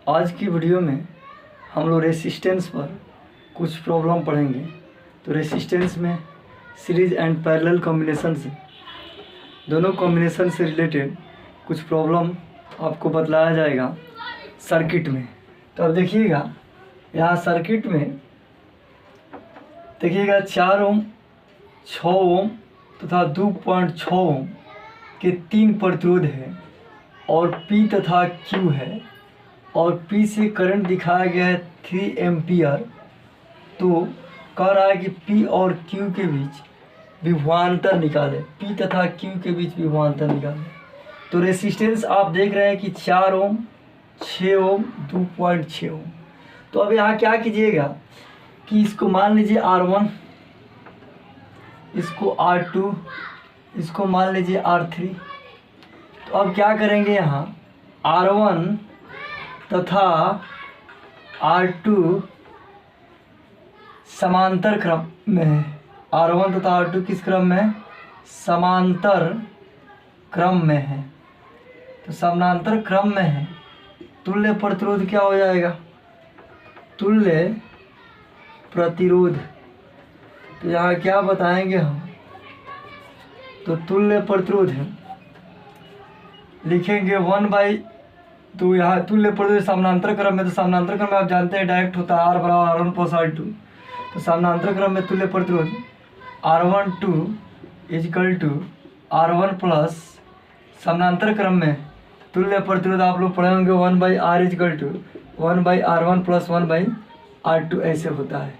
आज की वीडियो में हम लोग रेसिस्टेंस पर कुछ प्रॉब्लम पढ़ेंगे। तो रेसिस्टेंस में सीरीज एंड पैरेलल कॉम्बिनेशन से दोनों कॉम्बिनेशन से रिलेटेड कुछ प्रॉब्लम आपको बतलाया जाएगा सर्किट में। तो अब देखिएगा, यहाँ सर्किट में देखिएगा 4 ओम, 6 ओम तथा 2.6 ओम के 3 प्रतिरोध है और P तथा Q है और P से करंट दिखाया गया है 3 एम्पियर। तो कह रहा है कि P और Q के बीच विभवांतर निकाले, P तथा Q के बीच विभवांतर निकाले। तो रेसिस्टेंस आप देख रहे हैं कि 4 ओम, 6 ओम, 2.6 ओम। तो अब यहाँ क्या कीजिएगा कि इसको मान लीजिए R1, इसको R2, इसको मान लीजिए R3। तो अब क्या करेंगे, यहाँ R1 तथा R2 समांतर क्रम में है। R1 तथा R2 किस क्रम में है? समांतर क्रम में है। तो समांतर क्रम में है, तुल्य प्रतिरोध क्या हो जाएगा? तुल्य प्रतिरोध। तो यहाँ क्या बताएंगे हम? तो तुल्य प्रतिरोध है, लिखेंगे 1/। तो यहाँ तुल्य प्रतिरोध समानांतर क्रम में, तो समानांतर क्रम में आप जानते हैं डायरेक्ट होता है R बराबर R1 प्लस R2। तो समानांतर क्रम में तुल्य प्रतिरोध R12 is equal to R1 plus, समानांतर क्रम में तुल्य प्रतिरोध आप लोग पढ़े होंगे 1/R is equal to 1/R1 plus 1/R2 ऐसे होता है।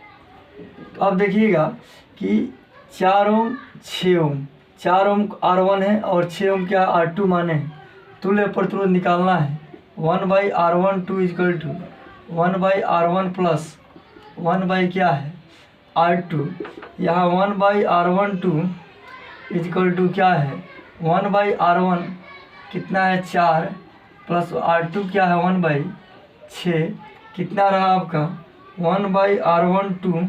तो अब देखिएगा कि 4 ओम, 6 ओम, 4 ओम R1 है और 6 ओम क्या R2 माने हैं। तुल्य प्रतिरोध निकालना है 1/R12 is equal to 1/R1 plus 1 क्या है R2। यहाँ 1/R12 इजिकल टू क्या है 1/R1 कितना है 4 प्लस R2 क्या है 1/6 कितना रहा आपका 1/R12।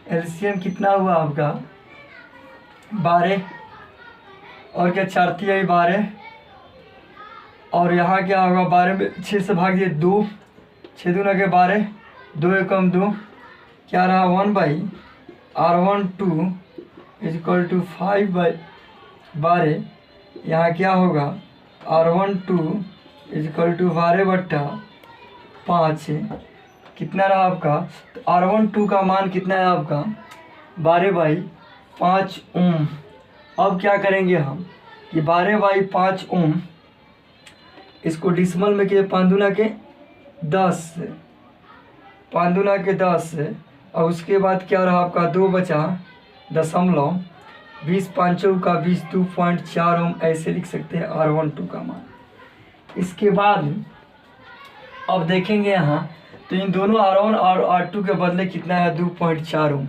एलसीएम कितना हुआ आपका 12 और क्या 4 3 12 और यहाँ क्या होगा 12 में 6 से भाग दिए 2, 6 दूना के 12, 2 एकम 2 क्या रहा 1/R12 इजिकल टू 5/12। यहाँ क्या होगा R12 इजिकल टू 12/5 कितना रहा आपका। तो R12 का मान कितना है आपका 12/5 ओम। अब क्या करेंगे हम कि 12/5 ओम इसको डिसमल में किए 5 दूना के 10 से, 5 दूना के 10 से, और उसके बाद क्या रहा आपका 2 बचा दशमलव 20 5 का 20 2.4 ओम ऐसे लिख सकते हैं R12 का मान। इसके बाद अब देखेंगे यहाँ, तो इन दोनों R1 और R2 के बदले कितना है 2.4 ओम।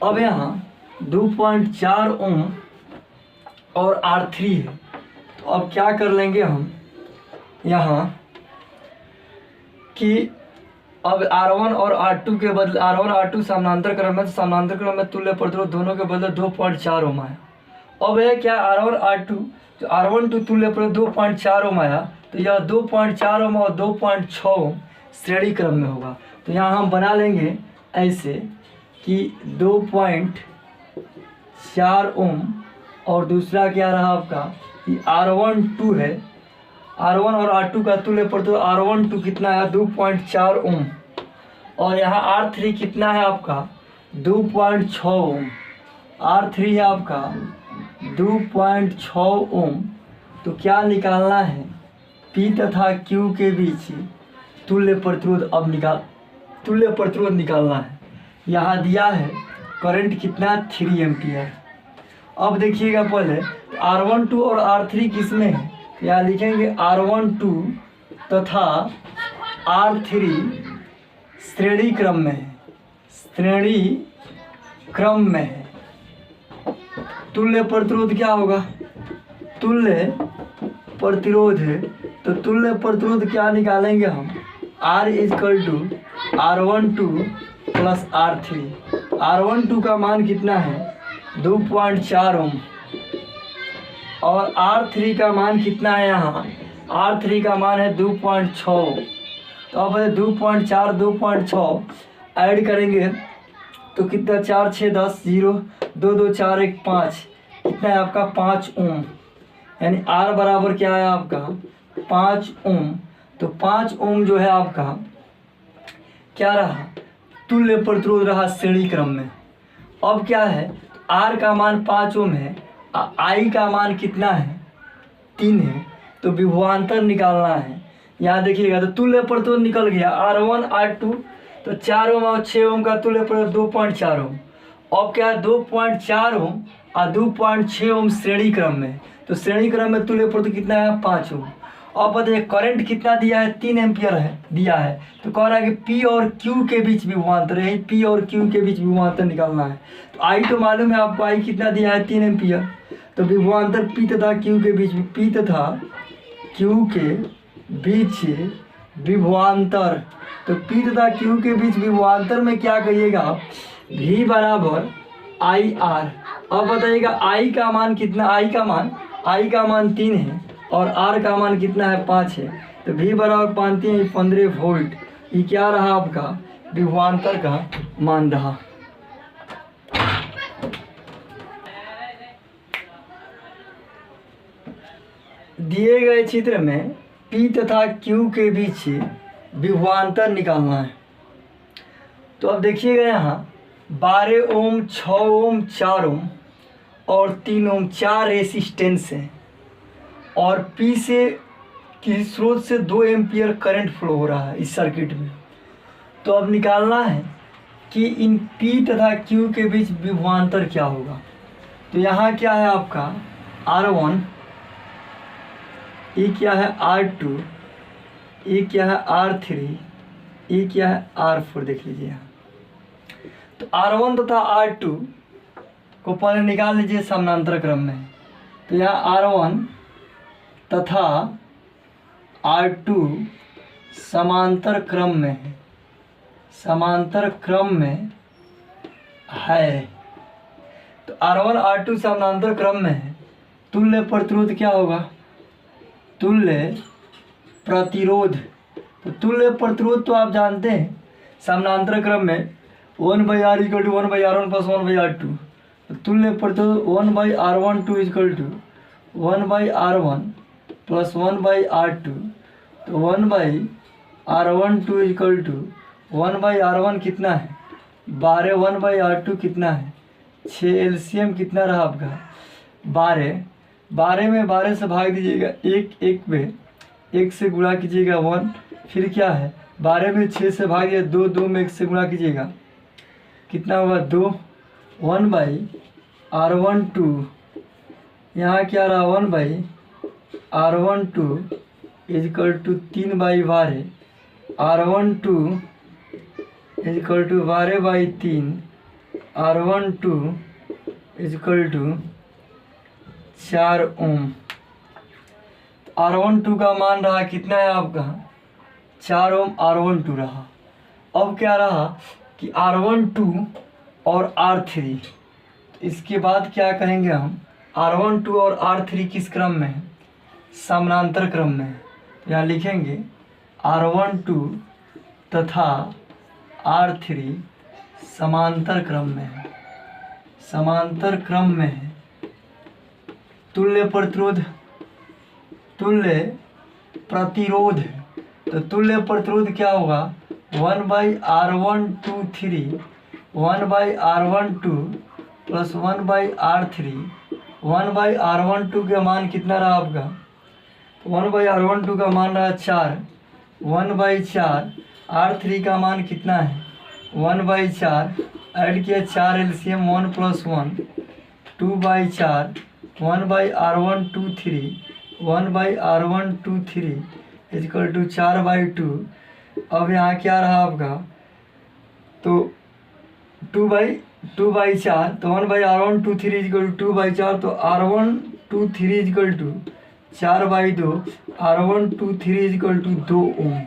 अब यहाँ 2.4 ओम और R3 है। तो अब क्या कर लेंगे हम यहाँ कि अब R1 और R2 के बदले, R1 R2 समानांतर क्रम में, तो समानांतर क्रम में तुल्य प्रतिरोध दोनों के बदले 2.4 ओम आया। अब है क्या R1 R2, तो R12 तुल्य प्रतिरोध 2.4 ओम आया, तो यह 2.4 ओम और 2.6 ओम श्रेणी क्रम में होगा। तो यहाँ हम बना लेंगे ऐसे कि 2.4 ओम और दूसरा क्या रहा आपका कि R12 है, R1 और R2 का तुल्य प्रतिरोध R12 कितना है 2.4 ओम और यहाँ R3 कितना है आपका 2.6 ओम। R3 है आपका 2.6 ओम। तो क्या निकालना है P तथा Q के बीच तुल्य प्रतिरोध। अब तुल्य प्रतिरोध निकालना है। यहाँ दिया है करंट कितना 3 एम्पियर। अब देखिएगा पहले R12 और R3 किस में है, यहाँ लिखेंगे R12 तथा R3 श्रेणी क्रम में है, श्रेणी क्रम में है। तुल्य प्रतिरोध क्या होगा, तुल्य प्रतिरोध है। तो तुल्य प्रतिरोध क्या निकालेंगे हम R is equal to R12 plus R3। R12 का मान कितना है 2.4 ओम और R3 का मान कितना है यहाँ R3 का मान है 2.6। तो अब 2.4 2.6 ऐड करेंगे तो कितना, 4 6 10 0 2 2 4 1 5, कितना है आपका 5 ओम। यानी R बराबर क्या है आपका 5 ओम। तो 5 ओम जो है आपका क्या रहा, तुल्य प्रतिरोध रहा श्रेणी क्रम में। अब क्या है, R का मान 5 ओम है, I का मान कितना है 3 है, तो विभवांतर निकालना है। यहाँ देखिएगा तो तुल्य प्रतिरोध निकल गया R1 R2, तो 4 ओम और 6 ओम का तुल्य प्रतिरोध 2.4 ओम। अब क्या है 2.4 ओम और 2.6 ओम श्रेणी क्रम में, तो श्रेणी क्रम में तुल्य प्रतिरोध कितना है 5 ओम। अब बताइए करंट कितना दिया है, 3 एम्पियर है दिया है, तो कह रहा है कि P और Q के बीच विभवांतर, यही P और Q के बीच विभवांतर निकालना है। तो I तो मालूम है आपको, I कितना दिया है 3 एम्पियर, तो विभवांतर P तथा Q के बीच, P तथा Q के बीच विभवांतर, तो P तथा Q के बीच विभवांतर में क्या कहिएगा, V बराबर IR। अब बताइएगा I का मान कितना, I का मान 3 है और R का मान कितना है 5 है, तो V बराबर 5 3 15 वोल्ट। ये क्या रहा आपका विभवांतर का मान रहा। दिए गए चित्र में P तथा Q के बीच विभवांतर निकालना है। तो अब देखिएगा यहाँ 12 ओम 6 ओम 4 ओम और 3 ओम 4 रेसिस्टेंस है और P से किसी स्रोत से 2 एम्पियर करंट फ्लो हो रहा है इस सर्किट में। तो अब निकालना है कि इन P तथा Q के बीच विभवांतर क्या होगा। तो यहाँ क्या है आपका R1, ये क्या है R2, ये क्या है R3, ये क्या है R4। देख लीजिए यहाँ, तो R1 तथा R2 को पहले निकाल लीजिए समानांतर क्रम में। तो यहाँ R1 तथा R2 समांतर क्रम में है, समांतर क्रम में है। तो R1 R2 समानांतर क्रम में है, तुल्य प्रतिरोध क्या होगा, तुल्य प्रतिरोध। तो तुल्य प्रतिरोध तो आप जानते हैं समानांतर क्रम में 1/R = 1/R1 + 1/R2। तो तुल्य प्रतिरोध 1/R12 = 1/R1 + 1/R2। तो 1/R12 = 1/R1 कितना है 12, 1/R2 कितना है 6, एलसीएम कितना रहा आपका 12। 12 में 12 से भाग दीजिएगा, 1 में 1 से गुणा कीजिएगा 1, फिर क्या है 12 में 6 से भाग दिया 2, 2 में 1 से गुणा कीजिएगा कितना होगा 2। 1/R12 यहाँ क्या रहा 1/R12 = 3/12, R12 = 12/3, R12 = 4 ओम। R12 का मान रहा कितना है आपका 4 ओम R12 रहा। अब क्या रहा कि R12 और R3, इसके बाद क्या कहेंगे हम, R12 और R3 किस क्रम में है, समानांतर क्रम में है। यहाँ लिखेंगे R12 तथा R3 समांतर क्रम में है, समांतर क्रम में है। तुल्य प्रतिरोध, तुल्य प्रतिरोध, तो तुल्य प्रतिरोध क्या होगा 1/R123, 1/R12 + 1/R3। 1/R12 का मान कितना रहा आपका 1/R12 का मान रहा 4, 1/4। R3 का मान कितना है 1/4, ऐड किया 4 एलसीएम 1 + 1 2/4, 1/R123, 1/R123 = 4/2। अब यहाँ क्या रहा आपका तो 2/4, तो 1/R123 = 2/4, तो R123 = 4/2, R123 = 2 ओम।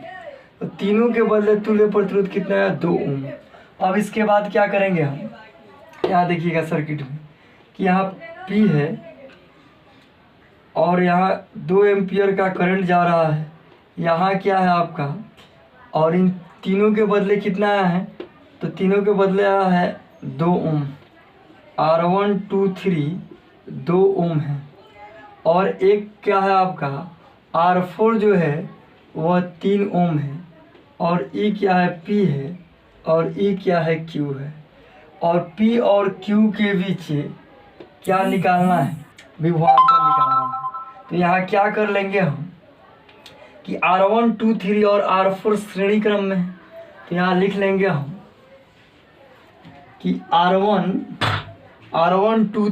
तो तीनों के बदले तुल्य प्रतिरोध कितना है 2 ओम। अब इसके बाद क्या करेंगे हम, यहाँ देखिएगा सर्किट में कि यहाँ P है, और यहाँ 2 एम्पियर का करंट जा रहा है। यहाँ क्या है आपका, और इन तीनों के बदले कितना आया है, तो तीनों के बदले आया है 2 ओम। R1 2 3 2 ओम है। और एक क्या है आपका R4 जो है वह 3 ओम है। और E क्या है, P है। और E क्या है, Q है। और P और Q के बीच क्या निकालना है, विभवांतर निकालना है। तो यहाँ क्या कर लेंगे हम कि R1 2 3 और R4 श्रेणी क्रम में है। तो यहाँ लिख लेंगे हम कि R1 2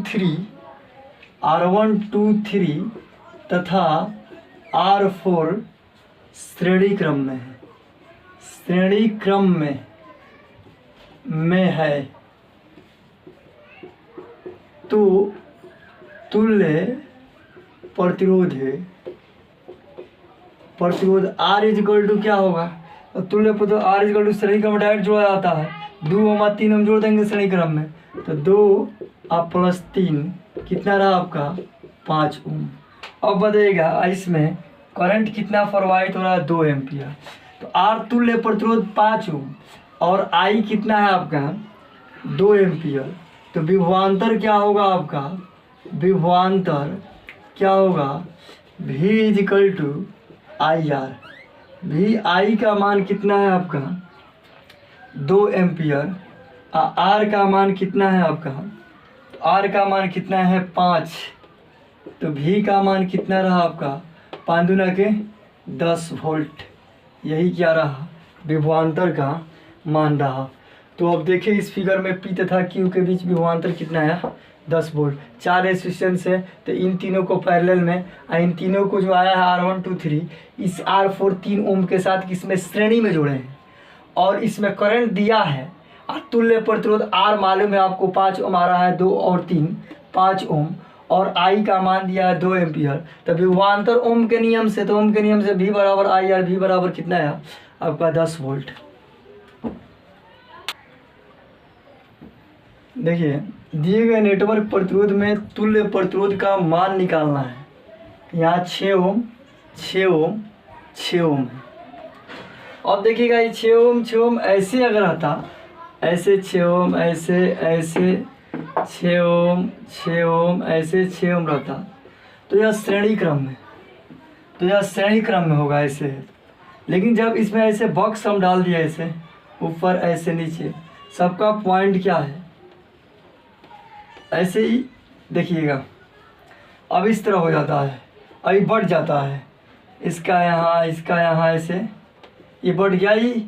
3 तथा R4 श्रेणी क्रम में है, श्रेणी क्रम में है। तो तुल्य प्रतिरोध R इजिकल टू क्या होगा, तो तुल्य प्रतिरोध R इजिकल टू श्रेणी क्रम डायरेक्ट जोड़ा जाता है। 2 ओम 3 हम जोड़ देंगे श्रेणी क्रम में, तो 2 प्लस 3 कितना रहा आपका 5 ओम। अब बताइएगा इसमें करंट कितना प्रवाहित हो रहा है, 2 एम्पियर। तो R तुल्य प्रतिरोध 5 ओम और I कितना है आपका 2 एम्पियर। तो विभवांतर क्या होगा आपका, विभवांतर क्या होगा, V इजिकल टू IR। भी I का मान कितना है आपका 2 एम्पियर, R का मान कितना है आपका, तो R का मान कितना है 5। तो V का मान कितना रहा आपका 5 दूना के 10 वोल्ट। यही क्या रहा, विभवांतर का मान रहा। तो अब देखिए इस फिगर में P तथा Q के बीच विभवांतर कितना आया 10 वोल्ट। 4 रेजिस्टेंस है, तो इन तीनों को पैरेलल में, इन तीनों को जो आया है R1 2 3 इस R4 3 ओम के साथ किसमें श्रेणी में जोड़े हैं। और इसमें करंट दिया है तुल्य प्रतिरोध R मालूम है आपको 5 ओम आ रहा है, 2 और 3 5 ओम, और I का मान दिया है 2 एम्पियर। तो विभवांतर ओम के नियम से, तो ओम के नियम से V बराबर IR, V बराबर कितना है आपका 10 वोल्ट। देखिए दिए गए नेटवर्क प्रतिरोध में तुल्य प्रतिरोध का मान निकालना है। यहाँ 6 ओम 6 ओम 6 ओम है। अब देखिएगा ये 6 ओम ऐसे अगर आता, ऐसे 6 ओम, ऐसे 6 ओम ऐसे 6 ओम रहता, तो यह श्रेणी क्रम में, तो यह श्रेणी क्रम में होगा ऐसे है। लेकिन जब इसमें ऐसे बॉक्स हम डाल दिया, ऐसे ऊपर ऐसे नीचे, सबका पॉइंट क्या है ऐसे ही देखिएगा। अब इस तरह हो जाता है, अभी बढ़ जाता है, इसका यहाँ ऐसे ये बढ़ गया ही,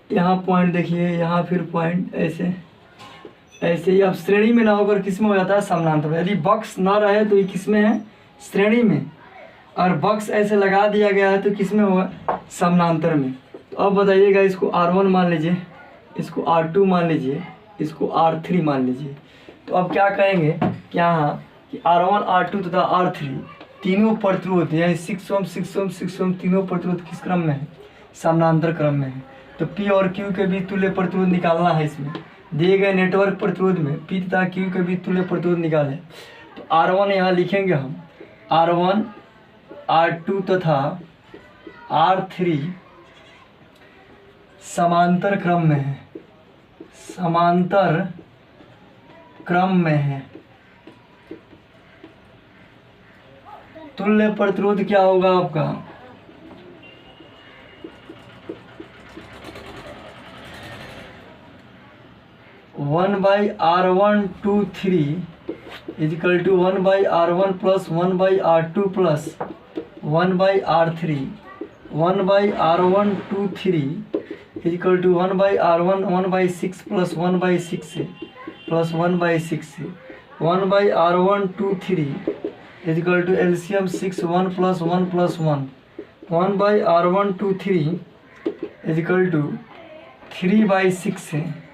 यहाँ पॉइंट देखिए, यहाँ फिर पॉइंट ऐसे ही। अब श्रेणी में ना होकर किस में हो जाता है, समानांतर में। यदि बॉक्स ना रहे तो ये किस में है, श्रेणी में, और बॉक्स ऐसे लगा दिया गया है तो किस में होगा, समानांतर में। तो अब बताइएगा इसको R1 मान लीजिए, इसको R2 मान लीजिए, इसको R3 मान लीजिए। तो अब क्या कहेंगे कि यहाँ कि R1 R2 तथा R3 तीनों प्रतिरोध यानी 6 ओम 6 ओम 6 ओम तीनों प्रतिरोध किस क्रम में है, समानांतर क्रम में है। तो P और Q के बीच तुल्य प्रतिरोध निकालना है। इसमें दिए गए नेटवर्क प्रतिरोध में P तथा Q के बीच तुल्य प्रतिरोध निकालें। तो R1 यहाँ लिखेंगे हम, R1 R2 तथा R3 समांतर क्रम में है, समांतर क्रम में है। तुल्य प्रतिरोध क्या होगा आपका, one by R1 2 3 is equal to 1 by R1 plus 1 by R2 plus 1 by R3, 1 by R1 2 3 is equal to 1 by R1 1 by 6 plus 1 by 6 plus 1 by 6, 1 by R1 2 3 is equal to LCM 6 1 plus 1 plus 1, 1 by R1 2 3 is equal to 3 by 6 है,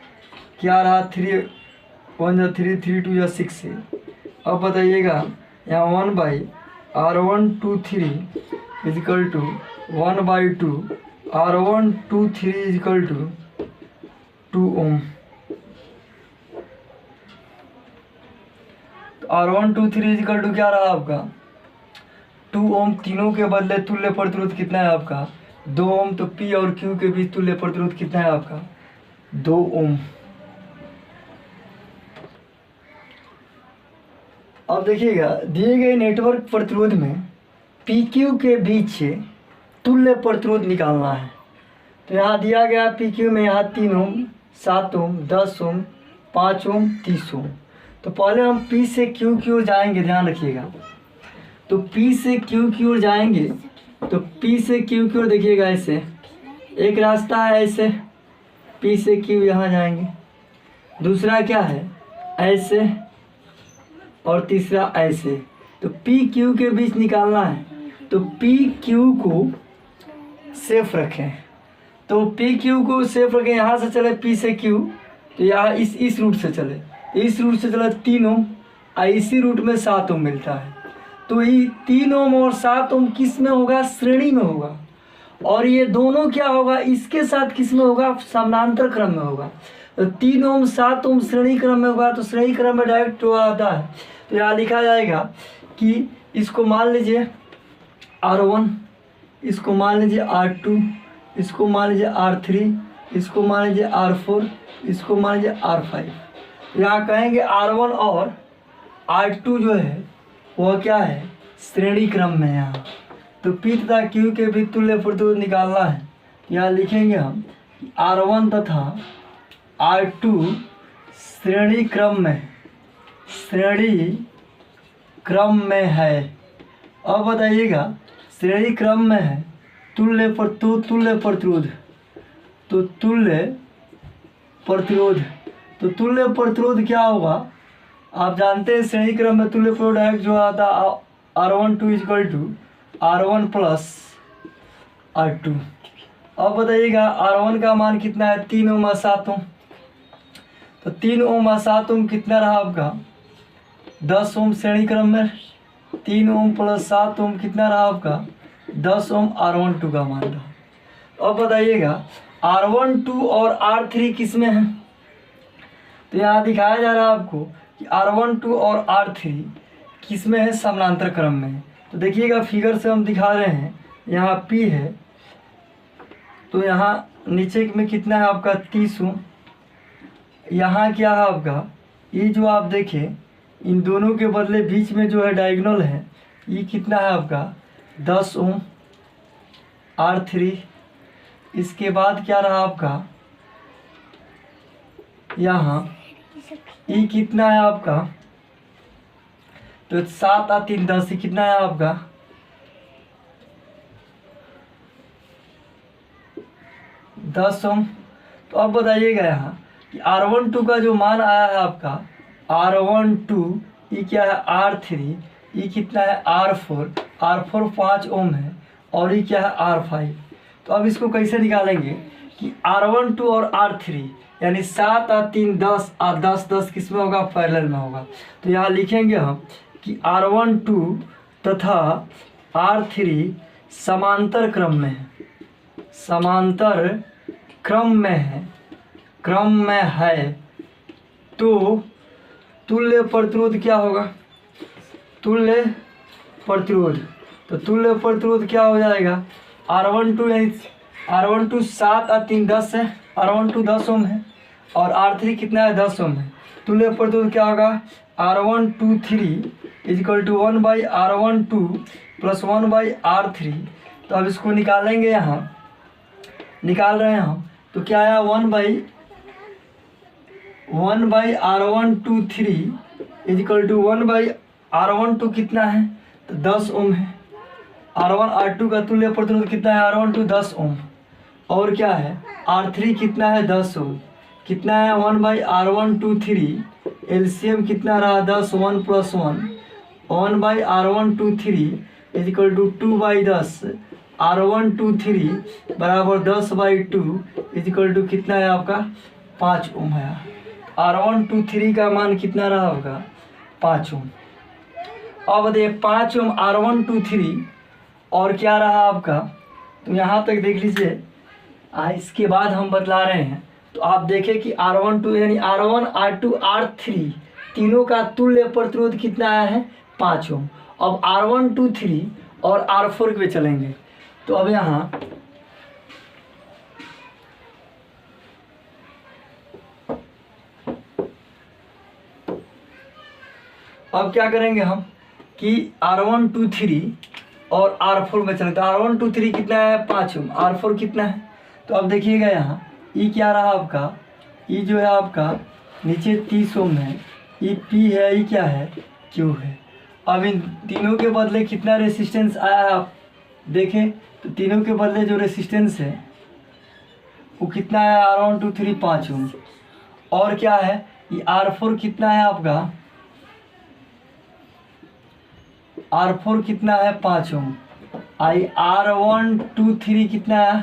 क्या रहा 3 1 या 3 3 2 या 6 है। अब बताइएगा यहाँ 1 by R1 2 3 is equal to 1 by 2 R1 2 3 is equal to 2 ohm. तो R123 इजिकल टू क्या रहा आपका 2 ओम, तीनों के बदले तुल्य प्रतिरोध कितना है आपका 2 ओम। तो P और Q के बीच तुल्य प्रतिरोध कितना है आपका 2 ओम। अब देखिएगा दिए गए नेटवर्क प्रतिरोध में PQ के बीच से तुल्य प्रतिरोध निकालना है। तो यहाँ दिया गया PQ में यहाँ 3 ओम, 7 ओम, 10 ओम, 5 ओम, 30 ओम। तो पहले हम P से Q की ओर जाएंगे, ध्यान रखिएगा। तो P से Q की ओर जाएंगे, तो P से Q की ओर देखिएगा ऐसे एक रास्ता है, ऐसे P से Q यहाँ जाएंगे, दूसरा क्या है ऐसे, और तीसरा ऐसे। तो PQ के बीच निकालना है, तो PQ को सेफ रखें। तो PQ को सेफ रखें, यहाँ से चले P से Q, तो यहाँ इस रूट से चले, इस रूट से चले 3 ओम, और इसी रूट में 7 ओम मिलता है। तो ये 3 ओम और 7 ओम किस में होगा श्रेणी में होगा, और ये दोनों क्या होगा इसके साथ किस में होगा समानांतर क्रम में होगा। तो 3 ओम 7 ओम श्रेणी क्रम में होगा, तो श्रेणी क्रम में डायरेक्ट आता है। तो यहाँ लिखा जाएगा कि इसको मान लीजिए R1, इसको मान लीजिए R2, इसको मान लीजिए R3, इसको मान लीजिए R4, इसको मान लीजिए R5। यहाँ कहेंगे R1 और R2 जो है वह क्या है श्रेणी क्रम में। यहाँ तो P तथा Q के भी तुल्य प्रतिरोध निकालना है। यहाँ लिखेंगे हम R1 तथा R2 श्रेणी क्रम में है। अब बताइएगा श्रेणी क्रम में है, तुल्य प्रतिरोध, तो तुल्य प्रतिरोध क्या होगा आप जानते हैं। श्रेणी क्रम में तुल्य प्रतिरोध डायरेक्ट जो आता है R12 equal to R1 plus R2। अब बताइएगा R1 का मान कितना है 3 ओम और 7 ओम। तो 3 ओम और 7 ओम कितना रहा आपका 10 ओम श्रेणी क्रम में। 3 ओम प्लस 7 ओम कितना रहा आपका 10 ओम R12 का मान रहा। अब बताइएगा R12 और R3 किस में है। तो यहाँ दिखाया जा रहा है आपको कि R12 और R3 किस में है समानांतर क्रम में। तो देखिएगा फिगर से हम दिखा रहे हैं, यहाँ P है, तो यहाँ नीचे में कितना है आपका 30 ओम। यहाँ क्या है आपका ये जो आप देखें इन दोनों के बदले बीच में जो है डायगोनल है, ये कितना है आपका 10 ओम R3। इसके बाद क्या रहा आपका यहाँ ये कितना है आपका, तो 7 और 3 10, कितना है आपका 10 ओम। तो अब बताइएगा यहाँ कि R12 का जो मान आया है आपका R12, ये क्या है R3, ये कितना है R4 5 ओम है, और ये क्या है R5। तो अब इसको कैसे निकालेंगे कि R12 और R3 यानी 7 और 3 10 और 10 10 किस में होगा पैरेलल में होगा। तो यहाँ लिखेंगे हम कि R12 तथा R3 समांतर क्रम में है। तो तुल्य प्रतिरोध क्या होगा तुल्य प्रतिरोध क्या हो जाएगा R12 यानी R12 7 और 3 10 है, R12 10 ओम है, और R3 कितना है 10 ओम है। तुल्य प्रतिरोध क्या होगा R123 is equal to 1/R12 plus 1/R3। तो अब इसको निकालेंगे, यहाँ निकाल रहे हैं हम। तो क्या आया 1/R123 इजिकल टू 1/R12 कितना है तो 10 ओम है। R1 R2 का तुल्य प्रतिरोध कितना है R12 10 ओम, और क्या है R3 कितना है 10 ओम। कितना है 1/R123 एलसीएम कितना रहा 10 1 plus 1 1/R123 is equal to 2/10 R123 बराबर 10/2 इजिकल टू कितना है आपका 5 ओम है। R123 का मान कितना रहा होगा 5 ओम। अब बताइए 5 ओम R123 और क्या रहा आपका, तो यहाँ तक देख लीजिए। इसके बाद हम बतला रहे हैं, तो आप देखें कि R12 यानी R1 R2 R3 तीनों का तुल्य प्रतिरोध कितना आया है 5 ओम। अब R1 2 3 और R4 पे चलेंगे। तो अब यहाँ अब क्या करेंगे हम कि R1 2 3 और R4 में चलें। तो R1 2 3 कितना है 5 ओम, R4 कितना है। तो अब देखिएगा यहाँ ई क्या रहा आपका, ई जो है आपका नीचे 30 ओम है, ई पी है, ई क्या है क्यू है। अब इन तीनों के बदले कितना रेसिस्टेंस आया है आप देखें। तो तीनों के बदले जो रेसिस्टेंस है वो कितना है R1 2 3 5 ओम। और क्या है ये R4 कितना है आपका, R4 कितना है 5 ओम। आई R1 2 3 कितना है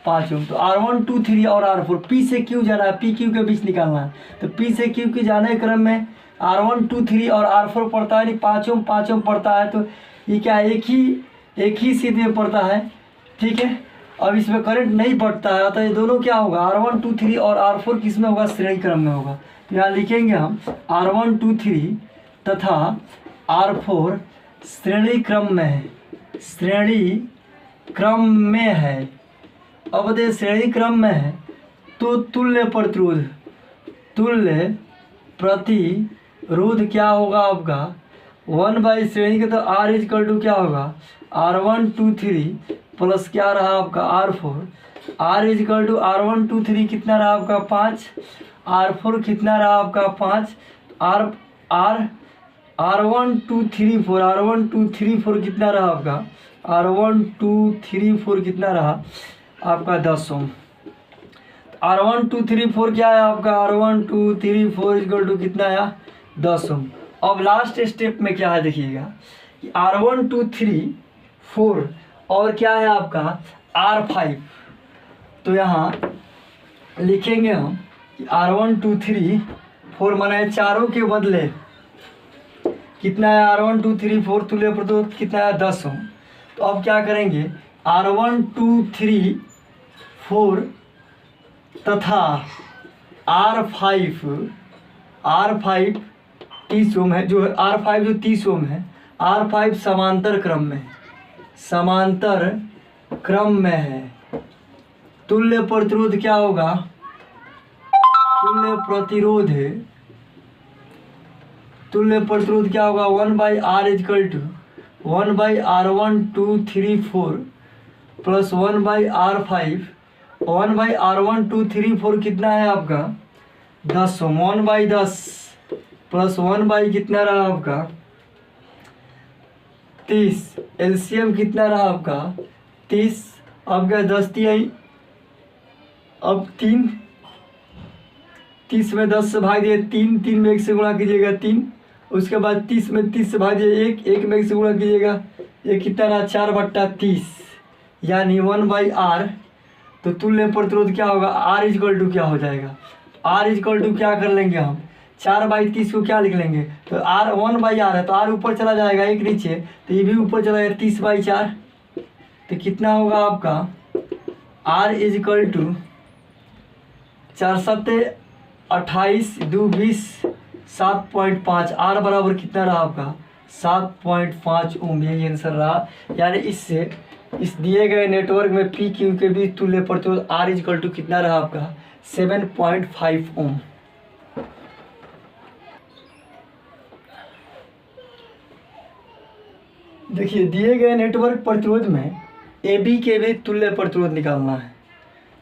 5 ओम। तो R1 2 3 और R4 P से Q जाना है, P Q के बीच निकालना है। तो P से Q के जाने क्रम में R1 2 3 और R4 पड़ता है, नहीं 5 ओम पड़ता है। तो ये क्या है एक ही सीधे में पड़ता है, ठीक है। अब इसमें करंट नहीं बढ़ता है, तो ये दोनों क्या होगा R1 2 3 और R4 किस में होगा, श्रेणी क्रम में होगा। तो यहाँ लिखेंगे हम R1 2 3 तथा R4 श्रेणी क्रम में है, श्रेणी क्रम में है। अब दे श्रेणी क्रम में है तो तुल्य प्रतिरोध क्या होगा आपका 1 श्रेणी के। तो R इजकल टू क्या होगा R1 2 3 प्लस क्या रहा आपका R4। R is equal to R1 2 3 कितना रहा आपका 5, R4 कितना रहा आपका 5। R1 2 3 4 R1 2 3 4 कितना रहा आपका R1 2 3 4 कितना रहा आपका 10 ओम। R1 2 3 4 क्या है आपका R1 2 3 4 इक्वल टू कितना आया 10 ओम। अब लास्ट स्टेप में क्या है देखिएगा कि R1 2 3 4 और क्या है आपका R5। तो यहाँ लिखेंगे हम कि R1 2 3 4 माने चारों के बदले कितना है R1 2 3 4 तुल्य प्रतिरोध कितना है 10 ओम। तो अब क्या करेंगे R1 2 3 4 तथा R5 30 ओम है, जो R5 जो 30 ओम है, R5 समांतर क्रम में है। तुल्य प्रतिरोध क्या होगा, तुल्य प्रतिरोध क्या होगा 1/R is equal to 1/R1 2 3 4 plus 1/R5 1/R1 2 3 4 कितना है आपका 10 ओम। 1/10 प्लस 1/ कितना रहा आपका 30, एलसीएम कितना रहा आपका 30। अब क्या 10 आई, अब 30 में 10 से भाग दिए 3 में 1 से गुणा कीजिएगा 3, उसके बाद 30 में 30 से भाग दिए 1 में 1 से गुणा कीजिएगा, ये कितना रहा 4/30 यानी 1/R। तो तुल्य प्रतिरोध क्या होगा R इजकल टू क्या हो जाएगा, R इजकल टू क्या कर लेंगे हम 4/30 को क्या लिख लेंगे। तो R 1/R है तो R ऊपर चला जाएगा एक नीचे, तो ये भी ऊपर चला जाएगा 30/4। तो कितना होगा आपका R इजकल टू 4 7 28 2 20 7.5। R बराबर कितना रहा आपका 7.5 ओम, यही आंसर रहा। यानी इससे इस दिए गए नेटवर्क में पी क्यू के बीच तुल्य प्रतिरोध R इजकल टू कितना रहा आपका 7.5 ओम। देखिए दिए गए नेटवर्क प्रतिरोध में ए बी के भी तुल्य प्रतिरोध निकालना है।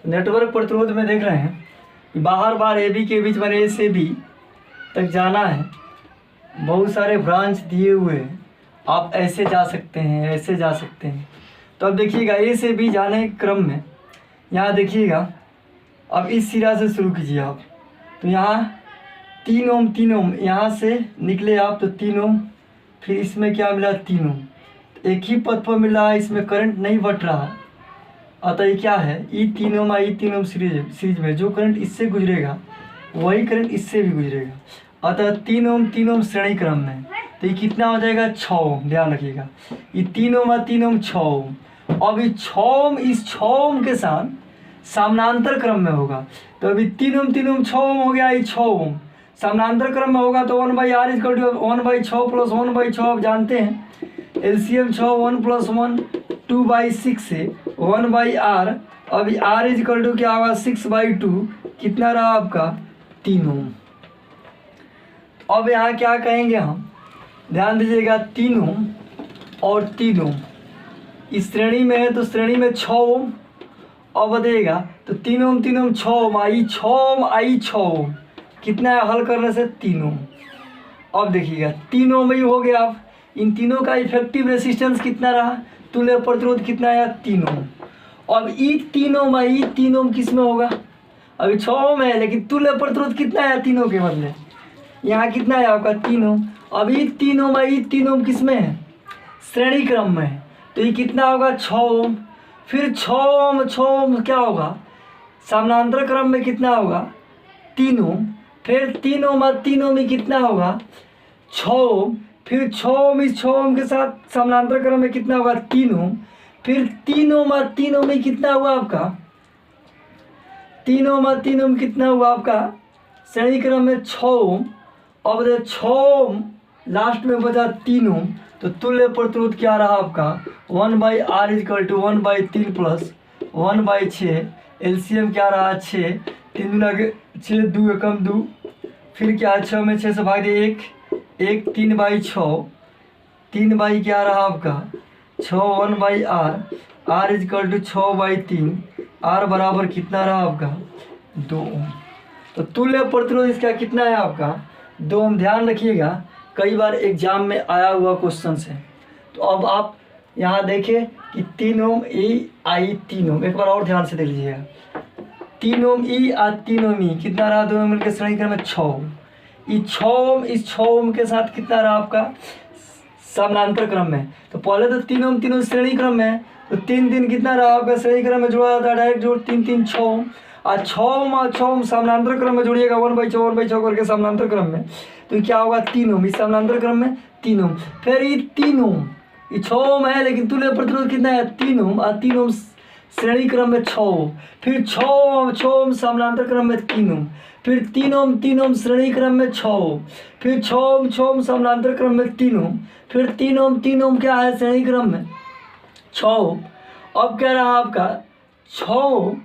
तो नेटवर्क प्रतिरोध में देख रहे हैं कि बार ए बी के बीच मैंने ए से बी तक जाना है, बहुत सारे ब्रांच दिए हुए हैं, आप ऐसे जा सकते हैं ऐसे जा सकते हैं। तो अब देखिएगा ए से बी जाने के क्रम में यहाँ देखिएगा, अब इस सिरा से शुरू कीजिए आप। तो यहाँ 3 ओम यहाँ से निकले आप, तो 3 ओम, फिर इसमें क्या मिला 3 ओम, एक ही पथ पर मिल रहा है, इसमें करंट नहीं बढ़ रहा है। अतः ये क्या है ई 3 ओम आई 3 ओम सीरीज में जो करंट इससे गुजरेगा वही करंट इससे भी गुजरेगा। अतः 3 ओम श्रेणी क्रम में, तो ये कितना हो जाएगा 6 ओम। ध्यान रखिएगा ये 3 ओम और 3 ओम 6 ओम। अब ये 6 ओम इस 6 ओम के साथ समानांतर क्रम में होगा। तो अभी 3 ओम 6 ओम हो गया, ये 6 ओम समानांतर क्रम में होगा तो 1/r is equal to 1/6 plus 1/6 आप जानते हैं एलसीएम 6 1 प्लस 1 2/6 से 1/r। अभी r इज इक्वल टू क्या होगा 6/2 कितना रहा आपका 3 ओम। अब यहाँ क्या कहेंगे हम, ध्यान दीजिएगा 3 ओम और 3 ओम इस श्रेणी में है तो श्रेणी में 6 ओम। अब बताइएगा तो 3 ओम 3 ओम 6 ओम आई 6 ओम आई 6 ओम कितना है हल करने से 3 ओम। अब देखिएगा 3 ओम ही हो गया। अब इन तीनों का इफेक्टिव रेसिस्टेंस कितना रहा, तुल्य प्रतिरोध कितना आया 3 ओम। अब ई 3 ओम आई 3 ओम किस में होगा, अभी 6 ओम है लेकिन तुल्य प्रतिरोध कितना आया तीनों के बदले, यहाँ कितना है आपका 3 ओम। अभी 3 ओम आई 3 ओम किस में है, श्रेणी क्रम में है, तो ये कितना होगा 6 ओम। फिर 6 ओम क्या होगा, समानांतर क्रम में कितना होगा 3 ओम। फिर 3 ओम और 3 ओम ही कितना होगा 6 ओम। फिर 6 ओम इस 6 ओम के साथ समानांतर क्रम में कितना होगा 3 ओम। फिर 3 ओम और 3 ओम ही कितना हुआ आपका 3 ओम और 3 ओम कितना हुआ आपका श्रेणी क्रम में 6 ओम। अब 6 ओम लास्ट में बचा 3 ओम, तो तुल्य प्रतिरोध क्या रहा आपका 1/r is equal to 1/3 plus 1/6। LCM क्या रहा 6, 3 दूना 6 2 एकम 2, फिर क्या 6 में 6 से भाग दिए 1 3/6 3 क्या रहा आपका 6 1/r r is equal to 6/3 r बराबर कितना रहा आपका 2 ओम। तो तुल्य प्रतिरोध इसका कितना है आपका 2 ओम। ध्यान रखिएगा कई बार एग्जाम में आया हुआ क्वेश्चन है। तो अब आप यहाँ देखें कि 3 ओम ई आई 3 ओम, एक बार और ध्यान से देख लीजिएगा 3 ओम ई और 3 ओम ई कितना रहा 2 ओम मिलकर श्रेणी क्रम में 6 ओम। ये 6 ओम इस 6 ओम के साथ कितना रहा आपका समानांतर क्रम में। तो पहले तो 3 ओम 3 ओम श्रेणी क्रम में है, तो 3 3 कितना रहा आपका श्रेणी क्रम में जुड़ा जाता है डायरेक्ट जोड़ 3 3 6 ओम। और 6 ओम और 6 ओम समानांतर क्रम में जोड़िएगा 1/6 करके समानांतर क्रम में, तो क्या होगा 3 ओम इस समानांतर क्रम में 3 ओम। फिर ये 3 ओम ये 6 ओम है लेकिन तुल्य प्रतिरोध कितना है 3 ओम और 3 ओम श्रेणी क्रम में 6 ओम। फिर 6 ओम समानांतर क्रम में 3 ओम। फिर 3 ओम श्रेणी क्रम में 6 ओम। फिर 6 ओम समानांतर क्रम में 3 ओम। फिर 3 ओम क्या है श्रेणी क्रम में 6 ओम। अब क्या रहा आपका 6 ओम।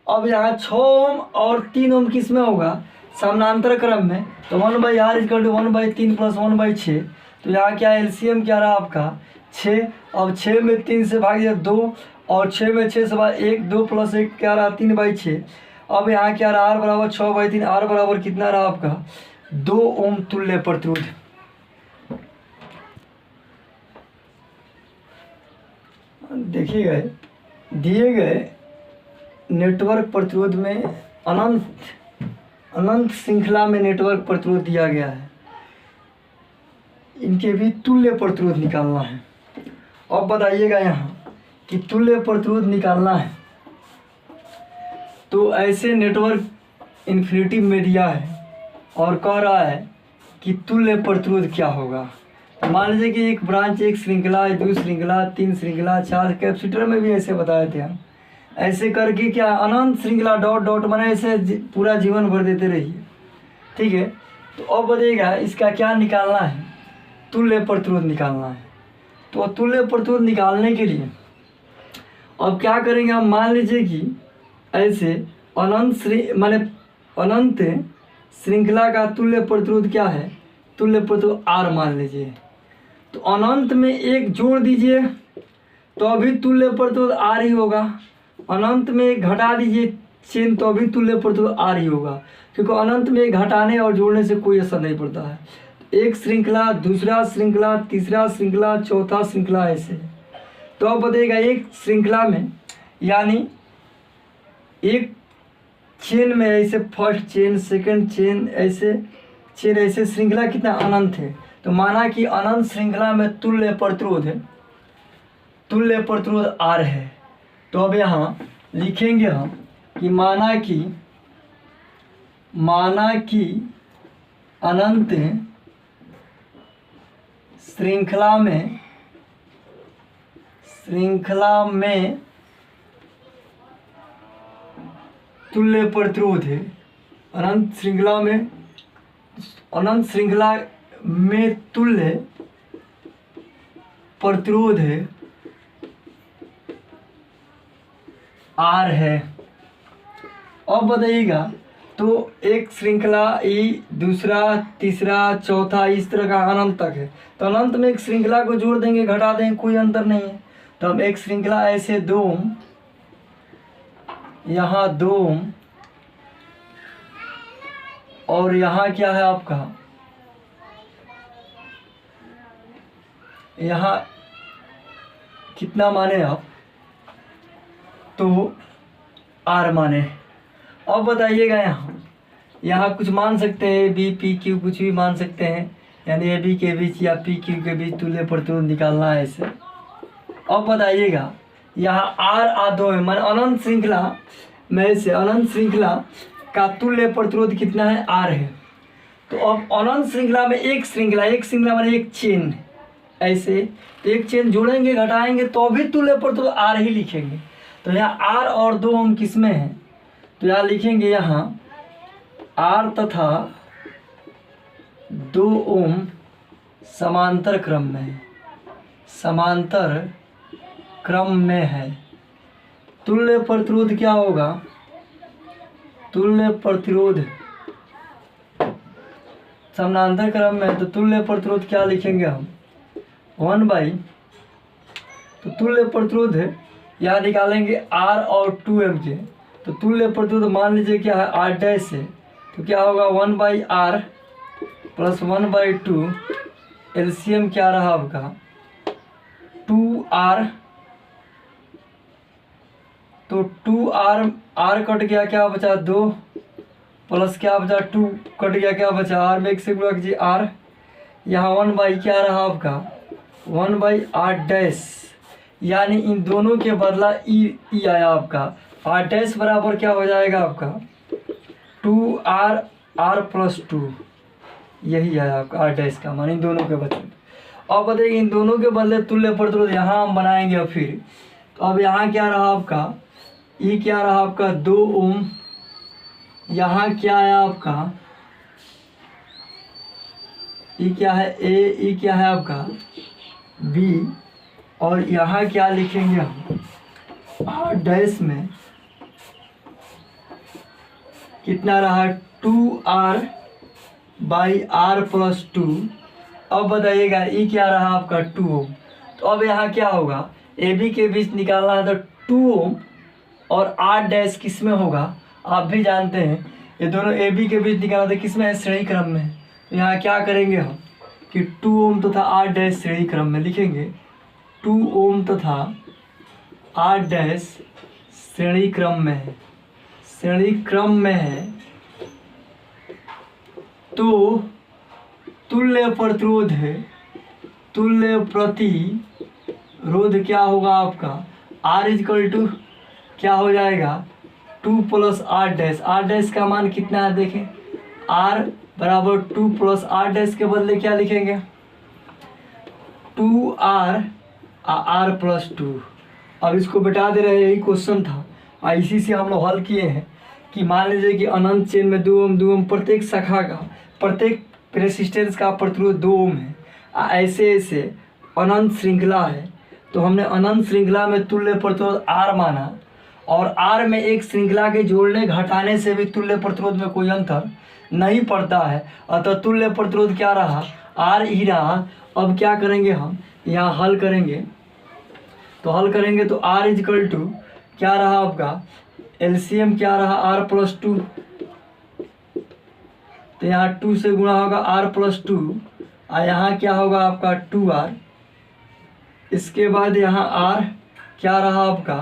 अब यहाँ 6 ओम और 3 ओम किस में होगा समानांतर क्रम में, तो 1/r इक्वल टू 1/3 प्लस 1/6। तो यहाँ क्या एलसीएम क्या रहा आपका 6। अब 6 में 3 से भाग दिया 2 और 6 में 6 से भाग 1 2 प्लस 1 क्या रहा 3/6। अब यहाँ क्या रहा r बराबर 6/3 r बराबर कितना रहा आपका 2 ओम तुल्य प्रतिरोध। देखिए दिए गए नेटवर्क प्रतिरोध में अनंत श्रृंखला में नेटवर्क प्रतिरोध दिया गया है, इनके भी तुल्य प्रतिरोध निकालना है। अब बताइएगा यहाँ कि तुल्य प्रतिरोध निकालना है, तो ऐसे नेटवर्क इन्फिनिटी में दिया है और कह रहा है कि तुल्य प्रतिरोध क्या होगा। मान लीजिए कि एक ब्रांच एक श्रृंखला 2 श्रृंखला 3 श्रृंखला 4 कैपेसिटर में भी ऐसे बताए थे हम, ऐसे करके क्या अनंत श्रृंखला डॉट डॉट बने ऐसे पूरा जीवन भर देते रहिए, ठीक है। तो अब बताइएगा इसका क्या निकालना है, तुल्य प्रतिरोध निकालना है। तो तुल्य प्रतिरोध निकालने के लिए अब क्या करेंगे हम, मान लीजिए कि ऐसे अनंत श्रृंखला का तुल्य प्रतिरोध क्या है, तुल्य प्रतिरोध R मान लीजिए। तो अनंत में एक जोड़ दीजिए तो अभी तुल्य प्रतिरोध R ही होगा। अनंत में एक घटा दीजिए चिन्ह तो अभी तुल्य प्रतिरोध R ही होगा, क्योंकि अनंत में एक घटाने और जोड़ने से कोई असर नहीं पड़ता है। एक श्रृंखला दूसरा श्रृंखला तीसरा श्रृंखला चौथा श्रृंखला ऐसे। तो अब बताइएगा एक श्रृंखला में यानी एक चेन में ऐसे फर्स्ट चेन सेकंड चेन ऐसे श्रृंखला कितना अनंत है। तो माना कि अनंत श्रृंखला में तुल्य प्रतिरोध है, तुल्य प्रतिरोध R है। तो अब यहाँ लिखेंगे हम कि माना कि अनंत श्रृंखला में तुल्य प्रतिरोध है। अनंत श्रृंखला में अनंत श्रृंखला में तुल्य प्रतिरोध R है। अब बताइएगा, तो एक श्रृंखला ई, दूसरा, तीसरा, चौथा, इस तरह का अनंत तक है। तो अनंत में एक श्रृंखला को जोड़ देंगे, घटा देंगे, कोई अंतर नहीं है। तो हम एक श्रृंखला ऐसे 2 ओम, यहाँ 2 ओम, और यहाँ क्या है आपका, यहाँ कितना माने आप, तो R माने। अब बताइएगा, यहाँ कुछ मान सकते हैं, बी, पी, क्यू, कुछ भी मान सकते हैं, यानी ए बी के बीच या पी क्यू के बीच तुल्य प्रतिरोध निकालना है ऐसे। अब बताइएगा, यहाँ R 2 है, मान अनंत श्रृंखला में से अनंत श्रृंखला का तुल्य प्रतिरोध कितना है, R है। तो अब अनंत श्रृंखला में एक श्रृंखला माने एक चेन, ऐसे एक चेन जोड़ेंगे, घटाएंगे, तो भी तुल्य प्रतिरोध R ही लिखेंगे। तो यहाँ R और 2 ओम किस में है, तो यहाँ लिखेंगे, यहाँ R तथा 2 ओम समांतर क्रम में है, समांतर क्रम में है। तुल्य प्रतिरोध क्या होगा, तुल्य प्रतिरोध समानांतर क्रम में है, तो तुल्य प्रतिरोध क्या लिखेंगे हम, 1/, तो तुल्य प्रतिरोध है, यहाँ निकालेंगे R और 2 m के। तो तुल्य प्रतिरोध मान लीजिए क्या है, R डैश है, तो क्या होगा, 1/R प्लस 1/2, एलसीएम क्या रहा आपका, 2R, तो 2R, R कट गया, क्या बचा 2, प्लस क्या बचा 2, कट गया, क्या बचा R, में 1 से गुणा कीजिए R, यहाँ 1/, क्या रहा आपका 1/R डैश, यानी इन दोनों के बदला ई आया आपका। R डैश बराबर क्या हो जाएगा आपका 2R, R प्लस 2, यही आया आपका R डैश का मान, इन दोनों के बदले। अब बताइए, इन दोनों के बदले तुल्य प्रतिरोध यहाँ हम बनाएंगे। अब फिर तो अब यहाँ क्या रहा आपका, ई क्या रहा आपका 2 ओम, यहाँ क्या है आपका, ई क्या है ए, ई क्या है आपका बी, और यहाँ क्या लिखेंगे हम, R डैश में कितना रहा 2R बाई R प्लस 2। अब बताइएगा, ई क्या रहा आपका 2 ओम। तो अब यहाँ क्या होगा, ए बी के बीच निकालना है, तो 2 ओम और R डैश किस में होगा, आप भी जानते हैं, ये दोनों ए बी के बीच निकालना था, किस में है, श्रेणी क्रम में। तो यहाँ क्या करेंगे हम कि 2 ओम तथा R डैश श्रेणी क्रम में लिखेंगे, 2 ओम तथा R डैश श्रेणी क्रम में है, श्रेणी क्रम में है। तो तुल्य प्रतिरोध है, तुल्य प्रतिरोध क्या होगा आपका, R इक्वल टू क्या हो जाएगा 2 plus R dash. R dash का मान कितना है देखें, R बराबर 2 प्लस R डैश के बदले क्या लिखेंगे 2R R प्लस 2। अब इसको बिठा दे रहे, यही क्वेश्चन था, इसी से हम लोग हल किए हैं कि मान लीजिए कि अनंत चेन में 2 ओम, प्रत्येक शाखा का, प्रत्येक रेसिस्टेंस का प्रतिरोध 2 ओम है। ऐसे ऐसे अनंत श्रृंखला है, तो हमने अनंत श्रृंखला में तुल्य प्रतिरोध R माना, और R में एक श्रृंखला के जोड़ने घटाने से भी तुल्य प्रतिरोध में कोई अंतर नहीं पड़ता है, अतः तुल्य प्रतिरोध क्या रहा, R ही रहा। अब क्या करेंगे हम, यहाँ हल करेंगे, तो हल करेंगे तो R इक्वल टू क्या रहा आपका, एलसीएम क्या रहा R प्लस 2, तो यहाँ 2 से गुणा होगा R प्लस 2, और यहाँ क्या होगा आपका 2R। इसके बाद यहाँ R क्या रहा आपका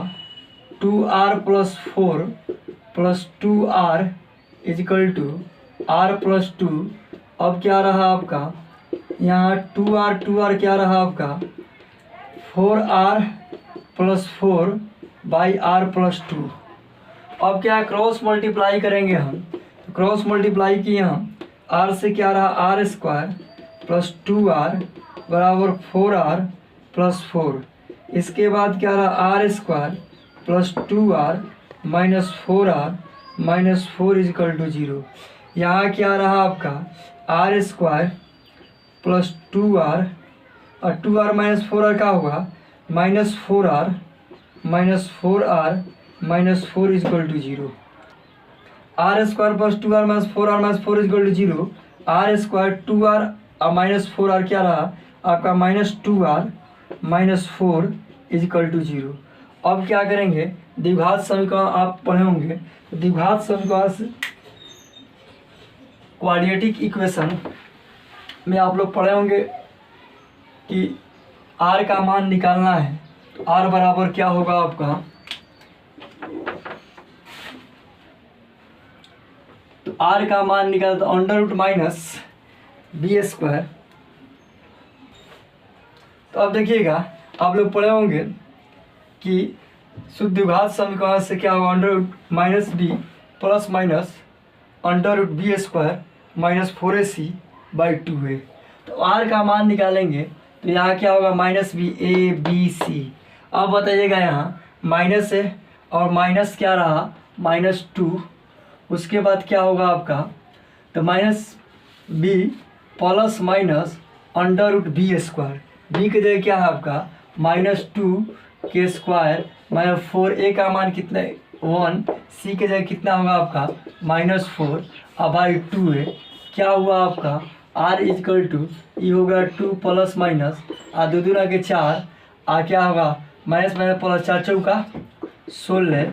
2R plus 4 plus 2R equal to R plus 2। अब क्या रहा आपका यहाँ 2R क्या रहा आपका 4R plus 4 by R plus 2। अब क्या क्रॉस मल्टीप्लाई करेंगे हम, तो क्रॉस मल्टीप्लाई किए हम, R से क्या रहा R स्क्वायर प्लस 2R बराबर 4R प्लस 4। इसके बाद क्या रहा R square plus 2R minus 4R minus 4 is equal to 0। यहाँ क्या रहा आपका आर स्क्वायर प्लस 2r और 2r माइनस 4r क्या होगा, -4r minus 4 is equal to 0। R square plus 2r minus 4r is equal to 0। R square 2r minus 4r क्या रहा आपका, -2r माइनस 4 इजकल टू 0। अब क्या करेंगे, द्विघात समीकरण आप पढ़े होंगे, तो द्विघात समीकरण से क्वाड्रेटिक इक्वेशन में आप लोग पढ़े होंगे कि r का मान निकालना है। तो r बराबर क्या होगा आपका, तो r का मान निकाल तो under root minus B square. तो अब देखिएगा आप लोग पढ़े होंगे कि शुद्ध द्विघात समीकरण से क्या होगा, under root minus B plus minus under root B square minus 4ac/2 है। तो r का मान निकालेंगे तो यहाँ क्या होगा, -b a b c। अब बताइएगा यहाँ माइनस है और माइनस क्या रहा, -2। उसके बाद क्या होगा आपका, तो -b plus minus under root B square. B की जगह क्या है आपका, -2 के स्क्वायर माइनस 4। a का मान कितना है, 1। c की जगह कितना होगा आपका, -4 /2 है। क्या हुआ आपका, r इजकल टू ये होगा 2 प्लस माइनस दो दूना के 4 क्या होगा, माइनस प्लस 4 चौका 16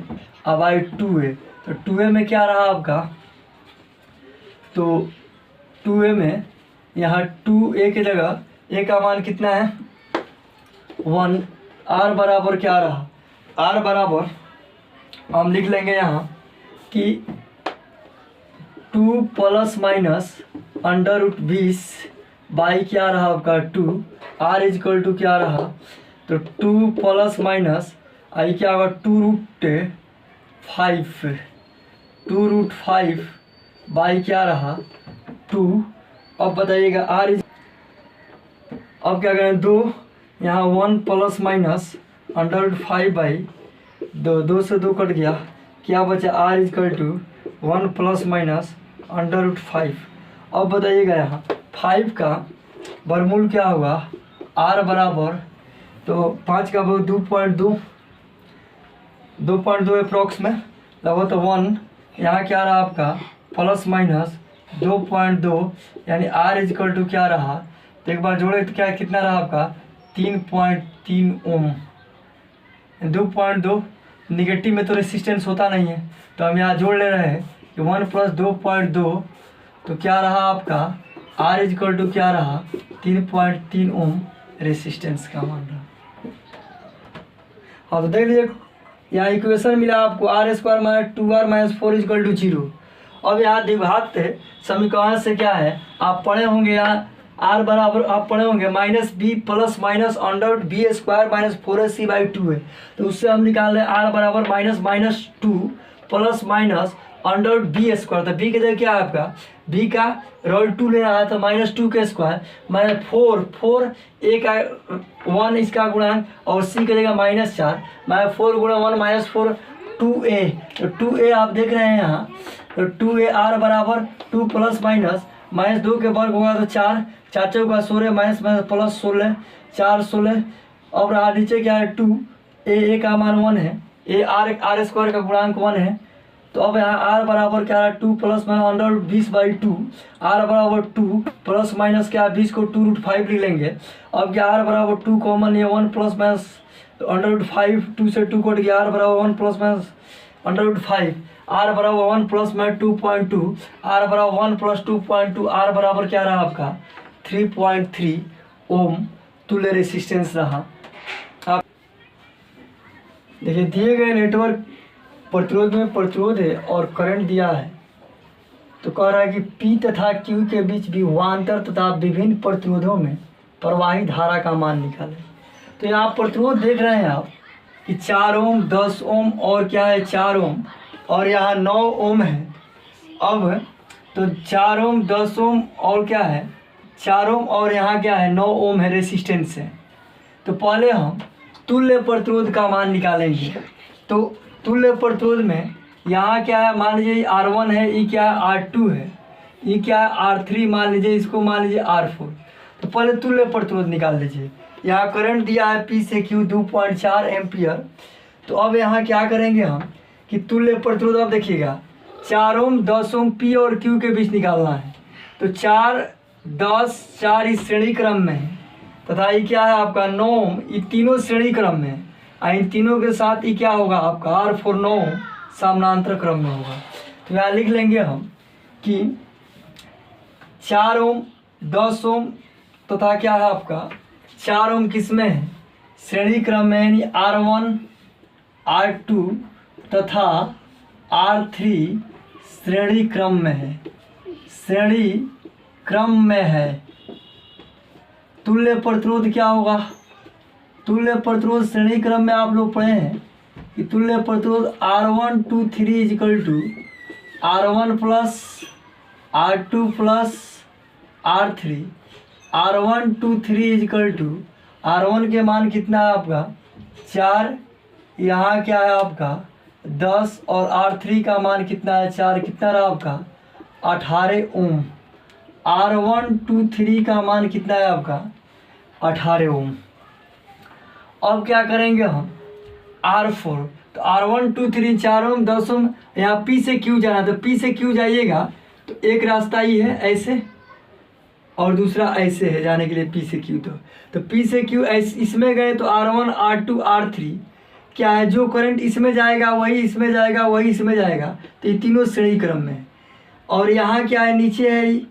/2 है। तो 2a में क्या रहा आपका, तो 2a में यहाँ 2a की जगह a का मान कितना है, 1। r बराबर क्या रहा, r बराबर हम लिख लेंगे यहाँ कि 2 plus minus under root 20 by क्या रहा आपका 2। r इजकल टू क्या रहा, तो 2 प्लस माइनस आई क्या होगा, 2√5 बाई क्या रहा 2। अब बताइएगा r अब क्या करें, 2 यहाँ 1 plus minus under root 5 by 2 से 2 कट गया, क्या बचा, r is equal to 1 plus minus under root 5। अब बताइएगा यहाँ 5 का वर्गमूल क्या होगा, r बराबर, तो 5 का वर्ग 2.2 अप्रॉक्स में लगभग, तो 1 यहाँ क्या रहा आपका प्लस माइनस 2.2 यानी r इजकल टू क्या रहा, तो एक बार जोड़े तो क्या कितना रहा आपका, 3.3 ओम। 2.2 निगेटिव में तो रेसिस्टेंस होता नहीं है, तो हम यहाँ जोड़ ले रहे हैं कि 1 प्लस 2.2, तो क्या रहा आपका r इजकल टू क्या रहा, 3.3 ओम रेसिस्टेंस का मान रहा। हाँ तो देख लीजिए यहाँ इक्वेशन मिला आपको, r square minus 2r minus 4 is equal to 0। अब यहाँ द्विघात समीकरण से क्या है, आप पढ़े होंगे यहाँ r बराबर आप पढ़े होंगे -b plus minus under root B square minus 4ac/2 है। तो उससे हम निकाल रहे हैं r बराबर -2 plus minus under root B square. तो b की जगह क्या है आपका, b का रूट 2 ले रहा है, तो -2 के स्क्वायर माइनस 4 a का 1 इसका गुणांक और c की जगह -4 -4 गुणा 1 -4 2a। तो 2a आप देख रहे हैं यहाँ, तो 2a r बराबर 2 प्लस माइनस -2 के वर्ग होगा तो 4 चौका 16 माइनस प्लस 16 4 16। अब रहा नीचे क्या है 2 a का मान 1 है, a r स्क्वायर का गुणांक 1 है। तो अब यहाँ r बराबर क्या है 2 plus minus under root 20/2, r बराबर 2 प्लस माइनस क्या 20 को 2√5 लिख लेंगे। अब क्या r बराबर 2 कॉमन ये 1 प्लस माइनस अंडर रूट 5, 2 से 2 कट गया, r बराबर 1 plus minus under root 5, r बराबर 1 प्लस माइनस 2.2, r बराबर 1 प्लस 2.2, r बराबर क्या रहा आपका 3.3 ओम तुल्य रेसिस्टेंस रहा। आप देखिए दिए गए नेटवर्क प्रतिरोध में प्रतिरोध है और करंट दिया है, तो कह रहा है कि P तथा Q के बीच विभवांतर तथा विभिन्न प्रतिरोधों में प्रवाही धारा का मान निकालें। तो यहाँ प्रतिरोध देख रहे हैं आप कि 4 ओम 10 ओम और क्या है 4 ओम और यहाँ 9 ओम है। अब तो 4 ओम 10 ओम और क्या है 4 ओम और यहाँ क्या है 9 ओम है रेसिस्टेंस है। तो पहले हम तुल्य प्रतिरोध का मान निकालेंगे। तो तुल्य प्रतिरोध में यहाँ क्या है मान लीजिए R1 है, ये क्या है R2 है। ये क्या है R3 मान लीजिए, इसको मान लीजिए R4। तो पहले तुल्य प्रतिरोध निकाल लीजिए। यहाँ करंट दिया है P से Q 2.4 एम्पियर। तो अब यहाँ क्या करेंगे हम कि तुल्य प्रतिरोध, अब देखिएगा 4 ओम 10 ओम P और Q के बीच निकालना है। तो 4 10 4 इस श्रेणी क्रम में है, तथा ये क्या है आपका 9 ओम, ये तीनों श्रेणी क्रम में है। इन तीनों के साथ ये क्या होगा आपका R4 9 ओम समानांतर क्रम में होगा। तो यहाँ लिख लेंगे हम कि 4 ओम 10 ओम तथा क्या है आपका 4 ओम किस में है, श्रेणी क्रम में, यानी R1 R2 तथा R3 श्रेणी क्रम में है, श्रेणी क्रम में है। तुल्य प्रतिरोध क्या होगा, तुल्य प्रतिरोध श्रेणी क्रम में आप लोग पढ़े हैं कि तुल्य प्रतिरोध R1 2 3 is equal to R1 plus R2 plus R3। R1 2 3 is equal to R1 के मान कितना है आपका 4, यहाँ क्या है आपका 10 और R3 का मान कितना है 4, कितना रहा आपका 18 ओम। R1 2 3 का मान कितना है आपका 18 ओम। अब क्या करेंगे हम R4, तो R1 2 3 4 ओम 10 ओम, यहाँ P से Q जाना, तो P से Q जाइएगा तो एक रास्ता ही है ऐसे और दूसरा ऐसे है जाने के लिए P से Q। तो P से Q ऐसे इसमें गए तो R1 R2 R3 क्या है, जो करंट इसमें जाएगा वही इसमें जाएगा, वही इसमें जाएगा, तो ये तीनों श्रेणी क्रम में। और यहाँ क्या है नीचे है,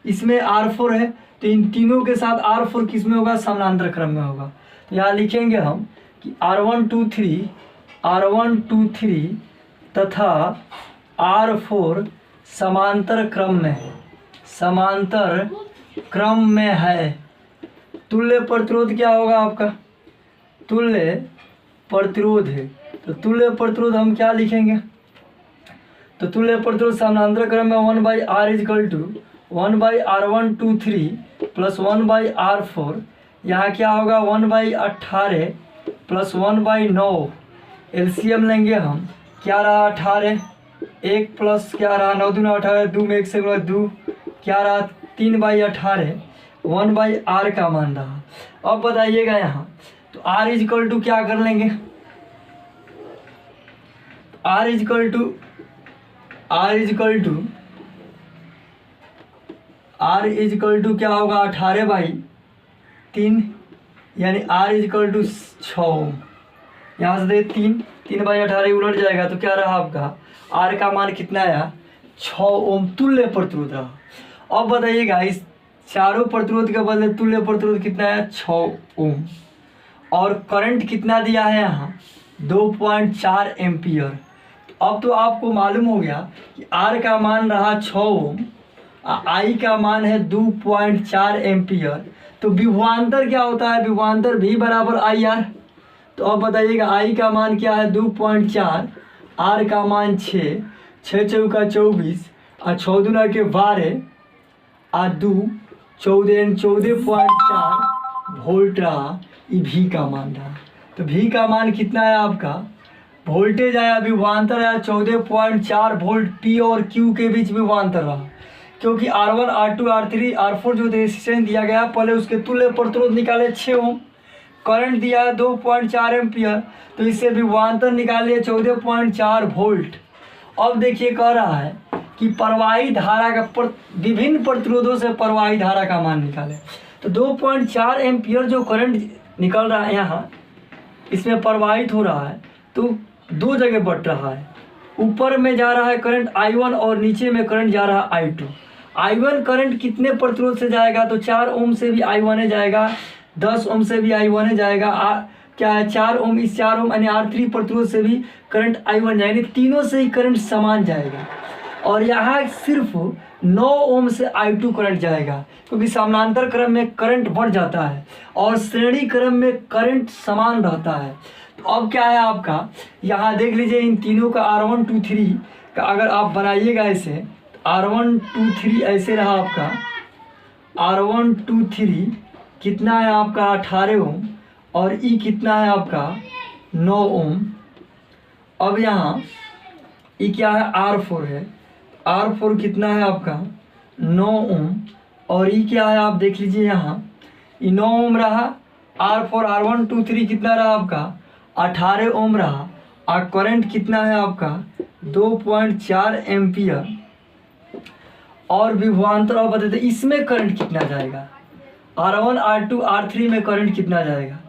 इसमें R4 है, तो इन तीनों के साथ R4 किस में होगा, समानांतर क्रम में होगा। तो यहाँ लिखेंगे हम कि R1 2 3 तथा R4 समांतर क्रम में है, समांतर क्रम में है। तुल्य प्रतिरोध क्या होगा आपका, तुल्य प्रतिरोध है, तो तुल्य प्रतिरोध हम क्या लिखेंगे, तो तुल्य प्रतिरोध समानांतर क्रम में 1/R is equal to 1/R1 2 3 plus 1/R4। यहाँ क्या होगा 1/18 प्लस 1/9। एलसीएम लेंगे हम, क्या रहा 18, 1 प्लस क्या रहा 9 दूना 18, 2 में 1 से 2, क्या रहा 3/18, 1/R का मान रहा। अब बताइएगा यहाँ तो R इजकल टू क्या कर लेंगे, R इजकल टू क्या होगा 18/3, यानी R इजकल टू 6 ओम। यहाँ से दे 3/18 उलट जाएगा तो क्या रहा आपका R का मान कितना आया 6 ओम तुल्य प्रतिरोध रहा। अब बताइएगा इस चारों प्रतिरोध के बदले तुल्य प्रतिरोध कितना है 6 ओम, और करंट कितना दिया है यहाँ 2.4 एम्पियर। अब तो आपको मालूम हो गया कि R का मान रहा 6 ओम, I का मान है 2.4 एम्पियर। तो विभवांतर क्या होता है, विभवांतर V बराबर IR। तो अब बताइएगा I का मान क्या है 2.4, R का मान 6, 6 चौका 24 और 6 दूना के 12 और 2 14 14.4 वोल्ट रहा। ये V का मान रहा। तो V का मान कितना है आपका, वोल्टेज आया, विभवांतर आया 14.4 वोल्ट। P और Q के बीच विभवांतर रहा, क्योंकि R1 R2 R3 R4 जो रेजिस्टेंस दिया गया पहले उसके तुल्य प्रतिरोध निकाले 6 ओम, करंट दिया है 2.4 एम्पियर, तो इससे विभवांतर निकालिए 14.4 वोल्ट। अब देखिए कह रहा है कि प्रवाही धारा का विभिन्न प्रतिरोधों से प्रवाही धारा का मान निकाले। तो 2.4 एम्पियर जो करंट निकल रहा है यहाँ इसमें प्रवाहित हो रहा है, तो दो जगह बट रहा है। ऊपर में जा रहा है करंट I1 और नीचे में करंट जा रहा है I2। I1 करंट कितने प्रतिरोध से जाएगा, तो 4 ओम से भी I1 जाएगा, 10 ओम से भी I1 जाएगा, क्या है 4 ओम, इस 4 ओम यानी R3 प्रतिरोध से भी करंट I1 जाएगा, यानी तीनों से ही करंट समान जाएगा। और यहाँ सिर्फ 9 ओम से I2 करंट जाएगा, क्योंकि समानांतर क्रम में करंट बढ़ जाता है और श्रेणी क्रम में करंट समान रहता है। तो अब क्या है आपका, यहाँ देख लीजिए इन तीनों का R1 2 3 का अगर आप बनाइएगा ऐसे, R1 2 3 ऐसे रहा आपका, R1 2 3 कितना है आपका 18 ओम और ई कितना है आपका 9 ओम। अब यहाँ ई क्या है R4 है, R4 कितना है आपका 9 ओम, और ये क्या है आप देख लीजिए यहाँ, ये 9 ओम रहा, R4 R1 2 3 कितना रहा आपका 18 ओम रहा, और करंट कितना है आपका 2.4 एम्पियर, और विभवांतर और बताते इसमें करंट कितना जाएगा, R1 R2 R3 में करंट कितना जाएगा।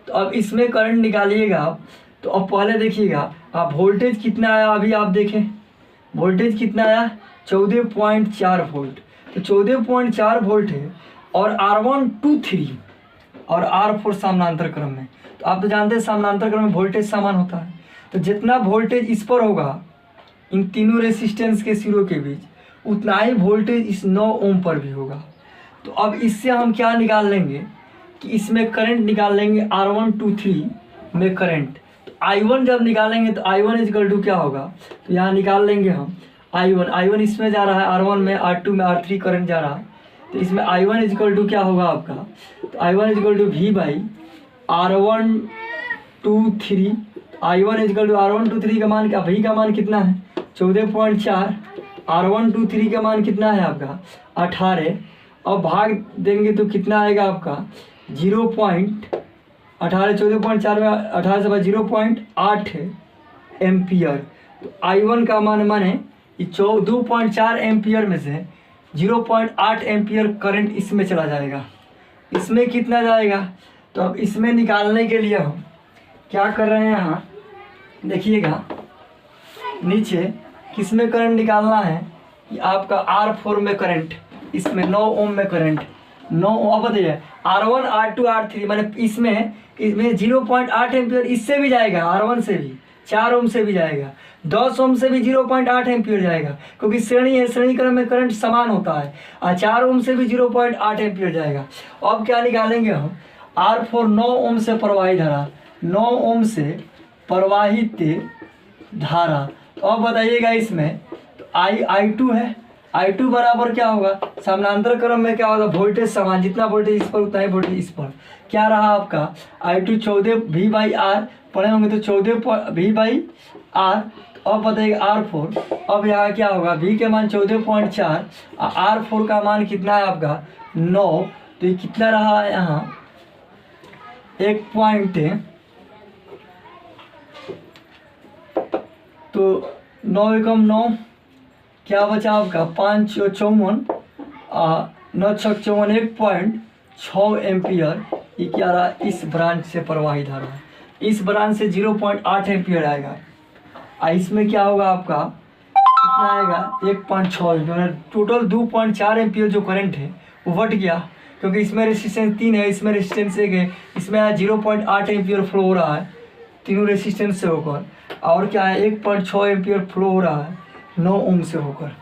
तो अब इसमें करंट निकालिएगा आप, तो अब पहले देखिएगा आप वोल्टेज कितना आया, अभी आप देखें वोल्टेज कितना आया 14.4 वोल्ट, तो 14.4 वोल्ट है, और R1 2 3 और R4 समानांतर क्रम में। तो आप तो जानते हैं समानांतर क्रम में वोल्टेज समान होता है, तो जितना वोल्टेज इस पर होगा इन तीनों रेसिस्टेंस के सिरों के बीच, उतना ही वोल्टेज इस 9 ओम पर भी होगा। तो अब इससे हम क्या निकाल लेंगे कि इसमें करंट निकाल लेंगे R1 2 3 में करंट। तो I1 जब निकालेंगे तो I1 इक्वल टू क्या होगा, तो यहाँ निकाल लेंगे हम I1 इसमें जा रहा है, R1 में R2 में R3 करंट जा रहा है, तो इसमें I1 इक्वल टू क्या होगा आपका, तो I1 equal to V by R1 2 3, I1 equal to R1 2 3 का मान क्या, V का मान कितना है 14.4, R1 2 3 का मान कितना है आपका 18, और भाग देंगे तो कितना आएगा आपका 0.18 14.4 में 18 से 0.8 एम्पियर। तो I1 का मान माने 2.4 एम्पियर में से 0.8 एम्पियर करंट इसमें चला जाएगा। इसमें कितना जाएगा, तो अब इसमें निकालने के लिए हम क्या कर रहे हैं, यहाँ देखिएगा नीचे किसमें करंट निकालना है, कि आपका R4 में करंट, इसमें 9 ओम में करंट 9 ओम, बताइए R1 R2 R3 माने इसमें 0.8 एम्पियर इससे भी जाएगा, R1 से भी 4 ओम से भी जाएगा, 10 ओम से भी 0.8 एम्पियर जाएगा, क्योंकि श्रेणी है, श्रेणी क्रम में करंट समान होता है, और 4 ओम से भी 0.8 एम्पियर जाएगा। अब क्या निकालेंगे हम, R4 9 ओम से प्रवाहित धारा, 9 ओम से प्रवाहित धारा। तो अब बताइएगा इसमें तो I2 है, I2 बराबर क्या होगा, समानांतर क्रम में क्या होगा, वोल्टेज समान, जितना वोल्टेज इस पर उतना ही वोल्टेज इस पर, क्या रहा आपका I2 14 V बाई आर पढ़े होंगे तो 14 V बाई आर। अब बताइएगा R4, अब यहाँ क्या होगा, V के मान 14.4 और R4 का मान कितना है आपका 9, तो ये कितना रहा है यहाँ 1 पॉइंट, तो 9 एकम 9, क्या बचा आपका 5 54 9 6 54 1.6 एम्पियर। ये क्या रहा, इस ब्रांच से प्रवाहित आ रहा है, इस ब्रांच से 0.8 एम्पियर आएगा, और इसमें क्या होगा आपका कितना आएगा 1.6, टोटल 2.4 एम्पियर जो करंट है वो बट गया, क्योंकि इसमें रेसिस्टेंस 3 है, इसमें रेसिस्टेंस 1 है, इसमें 0.8 एम्पियर फ्लो हो रहा है तीनों रेसिस्टेंस से होकर, और क्या है 1.6 एम्पियर फ्लो हो रहा है 9 ओम से होकर।